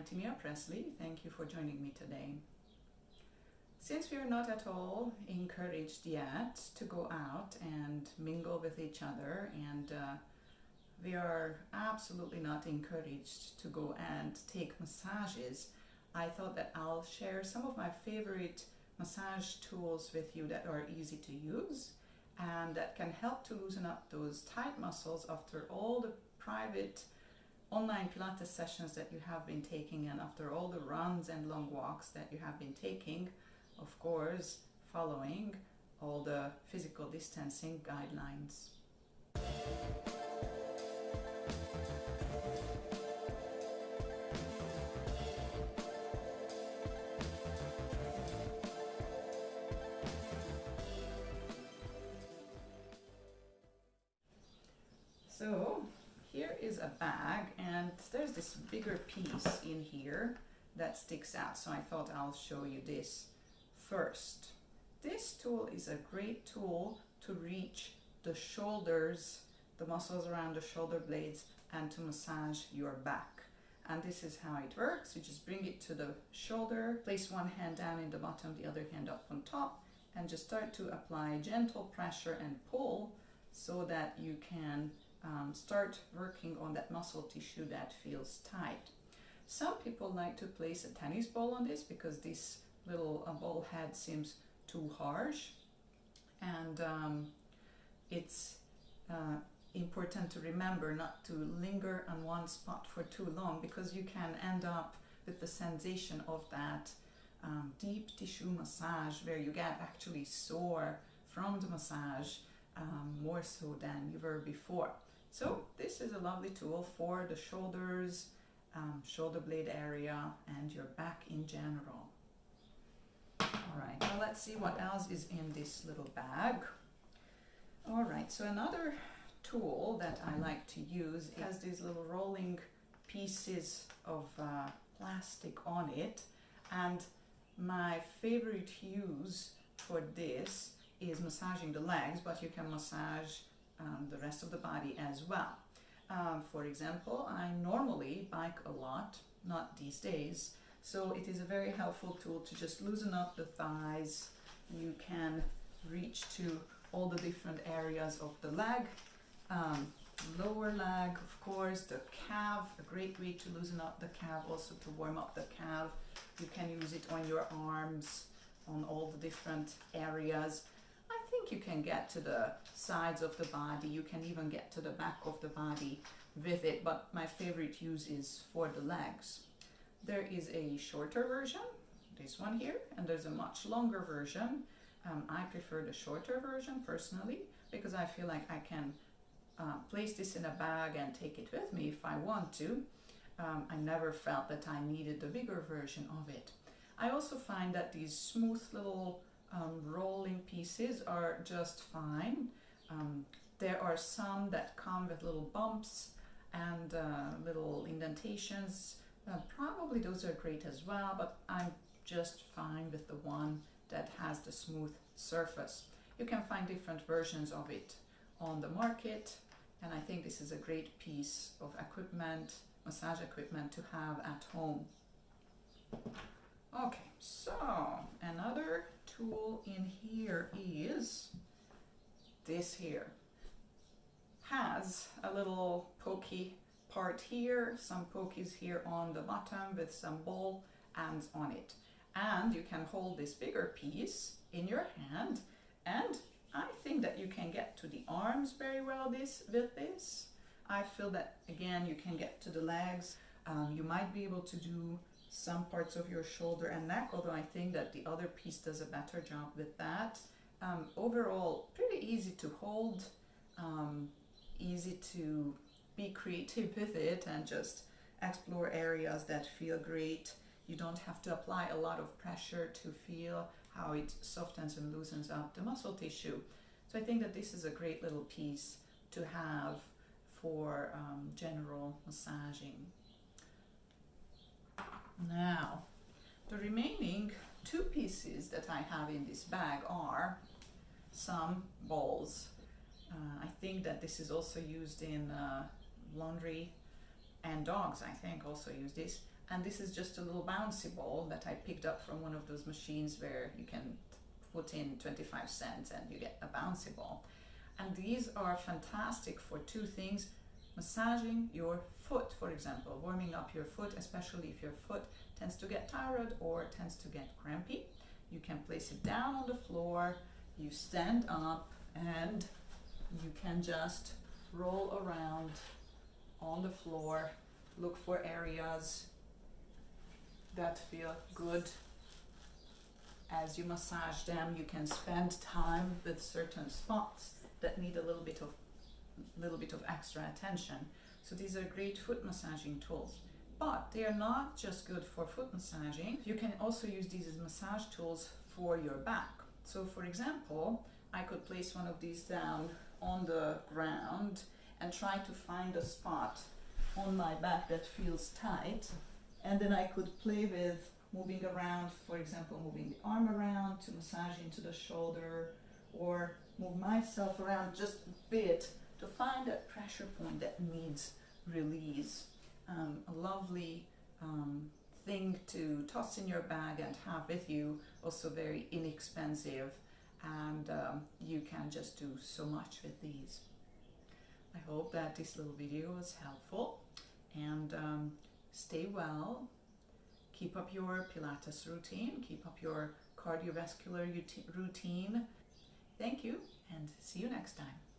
I'm Timea Presley. Thank you for joining me today. Since we are not at all encouraged yet to go out and mingle with each other, and we are absolutely not encouraged to go and take massages, I thought that I'll share some of my favorite massage tools with you that are easy to use and that can help to loosen up those tight muscles after all the private online Pilates sessions that you have been taking, and after all the runs and long walks that you have been taking, of course, following all the physical distancing guidelines. So here is a bag, and there's this bigger piece in here that sticks out, so I thought I'll show you this first. This tool is a great tool to reach the shoulders, the muscles around the shoulder blades, and to massage your back. And this is how it works. You just bring it to the shoulder, place one hand down in the bottom, the other hand up on top, and just start to apply gentle pressure and pull so that you can start working on that muscle tissue that feels tight. Some people like to place a tennis ball on this because this little ball head seems too harsh, and it's important to remember not to linger on one spot for too long, because you can end up with the sensation of that deep tissue massage where you get actually sore from the massage more so than you were before. So this is a lovely tool for the shoulders, shoulder blade area, and your back in general. All right, now let's see what else is in this little bag. All right, so another tool that I like to use has these little rolling pieces of plastic on it, and my favorite use for this is massaging the legs, but you can massage the rest of the body as well. For example, I normally bike a lot, not these days, so it is a very helpful tool to just loosen up the thighs. You can reach to all the different areas of the leg, lower leg, of course, the calf, a great way to loosen up the calf, also to warm up the calf. You can use it on your arms, on all the different areas. I think you can get to the sides of the body, you can even get to the back of the body with it, but my favorite use is for the legs. There is a shorter version, this one here, and there's a much longer version. I prefer the shorter version personally, because I feel like I can place this in a bag and take it with me if I want to. I never felt that I needed the bigger version of it. I also find that these smooth little rolling pieces are just fine. There are some that come with little bumps and little indentations. Probably those are great as well, but I'm just fine with the one that has the smooth surface. You can find different versions of it on the market, and I think this is a great piece of equipment, massage equipment, to have at home. Okay, so another tool in here is this here. Has a little pokey part here, some pokies here on the bottom with some ball ends on it. And you can hold this bigger piece in your hand, and I think that you can get to the arms very well with this. I feel that, again, you can get to the legs. You might be able to do some parts of your shoulder and neck, although I think that the other piece does a better job with that. Overall, pretty easy to hold, easy to be creative with it and just explore areas that feel great. You don't have to apply a lot of pressure to feel how it softens and loosens up the muscle tissue. So I think that this is a great little piece to have for general massaging. Now, the remaining two pieces that I have in this bag are some balls. I think that this is also used in laundry, and dogs I think also use this, And this is just a little bouncy ball that I picked up from one of those machines where you can put in 25 cents and you get a bouncy ball. And these are fantastic for two things: massaging your foot, for example, warming up your foot, especially if your foot tends to get tired or tends to get crampy. You can place it down on the floor, you stand up, and you can just roll around on the floor. Look for areas that feel good as you massage them. You can spend time with certain spots that need a little bit of extra attention. So these are great foot massaging tools, but they are not just good for foot massaging. You can also use these as massage tools for your back. So for example, I could place one of these down on the ground and try to find a spot on my back that feels tight, and then I could play with moving around, for example, moving the arm around to massage into the shoulder, or move myself around just a bit to find that pressure point that needs release. A lovely thing to toss in your bag and have with you, also very inexpensive, and you can just do so much with these. I hope that this little video was helpful, and stay well, keep up your Pilates routine, keep up your cardiovascular routine. Thank you, and see you next time.